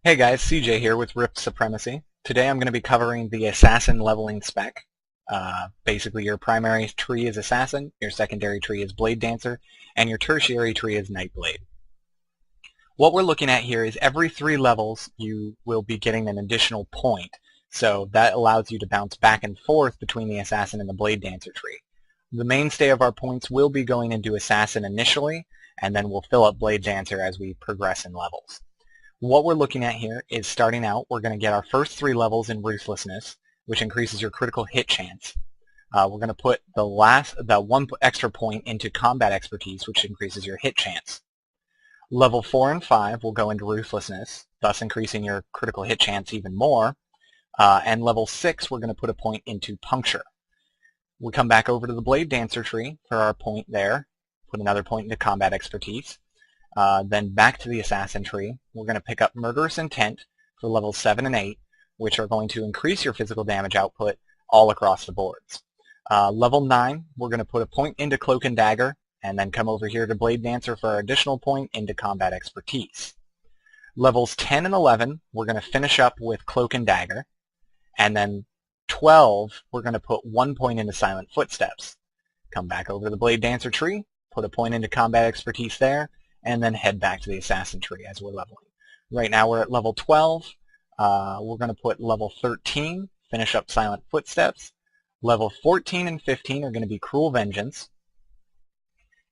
Hey guys, CJ here with Rift Supremacy. Today I'm going to be covering the Assassin leveling spec. Basically your primary tree is Assassin, your secondary tree is Blade Dancer, and your tertiary tree is Nightblade. What we're looking at here is every 3 levels you will be getting an additional point, so that allows you to bounce back and forth between the Assassin and the Blade Dancer tree. The mainstay of our points will be going into Assassin initially, and then we'll fill up Blade Dancer as we progress in levels. What we're looking at here is starting out, we're going to get our first 3 levels in Ruthlessness, which increases your critical hit chance. We're going to put the 1 extra point into Combat Expertise, which increases your hit chance. Level 4 and 5 will go into Ruthlessness, thus increasing your critical hit chance even more. And level 6, we're going to put a point into Puncture. We come back over to the Blade Dancer tree for our point there, put another point into Combat Expertise. Then back to the Assassin tree, we're going to pick up Murderous Intent for levels 7 and 8, which are going to increase your physical damage output all across the boards. Level 9, we're going to put a point into Cloak and Dagger, and then come over here to Blade Dancer for our additional point into Combat Expertise. Levels 10 and 11, we're going to finish up with Cloak and Dagger, and then 12, we're going to put 1 point into Silent Footsteps. Come back over to the Blade Dancer tree, put a point into Combat Expertise there, and then head back to the Assassin tree as we're leveling. Right now we're at level 12. We're going to put level 13, finish up Silent Footsteps. Level 14 and 15 are going to be Cruel Vengeance,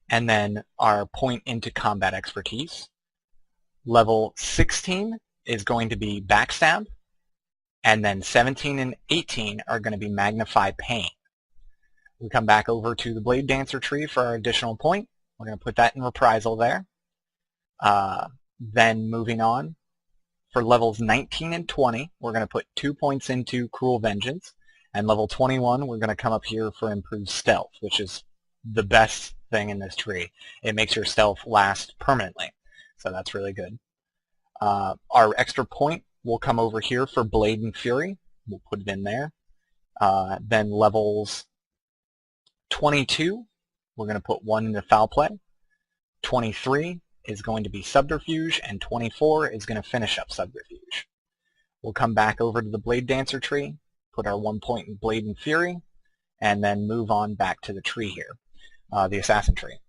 and then our point into Combat Expertise. Level 16 is going to be Backstab, and then 17 and 18 are going to be Magnify Pain. We come back over to the Blade Dancer tree for our additional point. We're going to put that in Reprisal there. Then moving on, for levels 19 and 20, we're going to put 2 points into Cruel Vengeance, and level 21, we're going to come up here for Improved Stealth, which is the best thing in this tree. It makes your stealth last permanently, so that's really good. Our extra point will come over here for Blade and Fury. We'll put it in there. Then levels 22, we're going to put 1 into Foul Play. 23 is going to be Subterfuge, and 24 is going to finish up Subterfuge. We'll come back over to the Blade Dancer tree, put our 1 point in Blade and Fury, and then move on back to the tree here, the Assassin tree.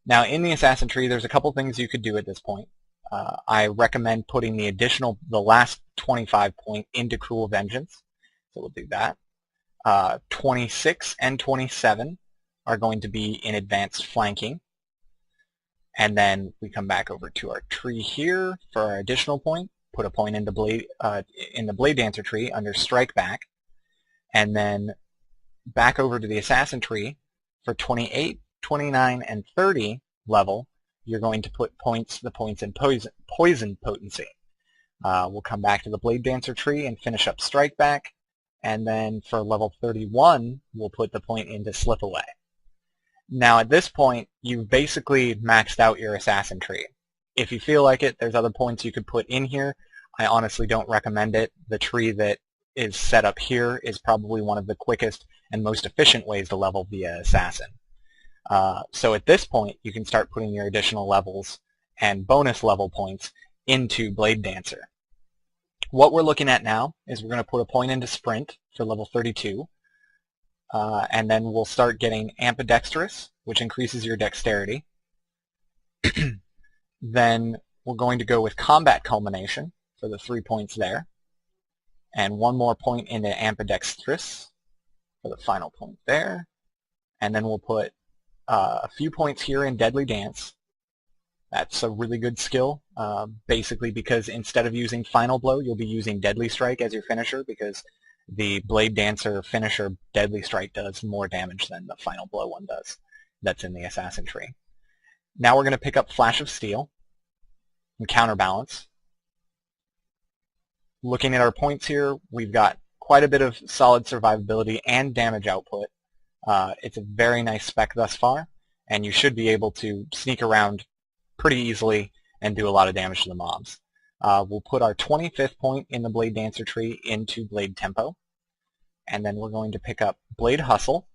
Now in the Assassin tree there's a couple things you could do at this point. I recommend putting the last 25 point into Cruel Vengeance, so we'll do that. 26 and 27 are going to be in Advanced Flanking. And then we come back over to our tree here for our additional point, put a point into in the Blade Dancer tree under Strike Back, and then back over to the Assassin tree for 28, 29, and 30 level, you're going to put the points in Poison Potency. We'll come back to the Blade Dancer tree and finish up Strike Back, and then for level 31, we'll put the point into Slip Away. Now at this point, you've basically maxed out your Assassin tree. If you feel like it, there's other points you could put in here. I honestly don't recommend it. The tree that is set up here is probably one of the quickest and most efficient ways to level via Assassin. So at this point, you can start putting your additional levels and bonus level points into Blade Dancer. What we're looking at now is we're going to put a point into Sprint for level 32. And then we'll start getting Ambidextrous, which increases your dexterity. Then we're going to go with Combat Culmination for the 3 points there. And 1 more point into Ambidextrous for the final point there. And then we'll put a few points here in Deadly Dance. That's a really good skill, basically because instead of using Final Blow, you'll be using Deadly Strike as your finisher, because the Blade Dancer finisher Deadly Strike does more damage than the Final Blow one does. That's in the Assassin tree. Now we're going to pick up Flash of Steel and Counterbalance. Looking at our points here, we've got quite a bit of solid survivability and damage output. It's a very nice spec thus far, and you should be able to sneak around pretty easily and do a lot of damage to the mobs. We'll put our 25th point in the Blade Dancer tree into Blade Tempo, and then we're going to pick up Blade Hustle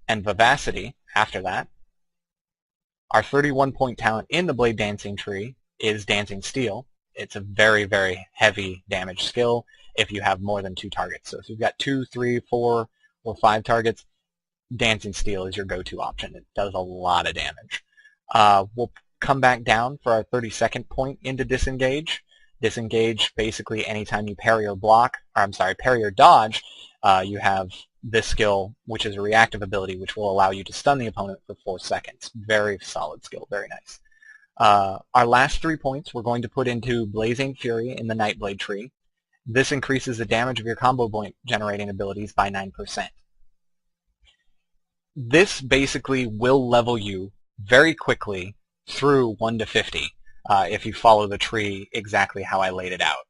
and Vivacity after that. Our 31-point talent in the Blade Dancing tree is Dancing Steel. It's a very, very heavy damage skill if you have more than 2 targets. So if you've got 2, 3, 4, or 5 targets, Dancing Steel is your go-to option. It does a lot of damage. We'll come back down for our 32nd point into Disengage. Disengage, basically anytime you parry or block, or I'm sorry, parry or dodge, you have this skill, which is a reactive ability, which will allow you to stun the opponent for 4 seconds. Very solid skill, very nice. Our last 3 points we're going to put into Blazing Fury in the Nightblade tree. This increases the damage of your combo point generating abilities by 9%. This basically will level you very quickly through 1 to 50 if you follow the tree exactly how I laid it out.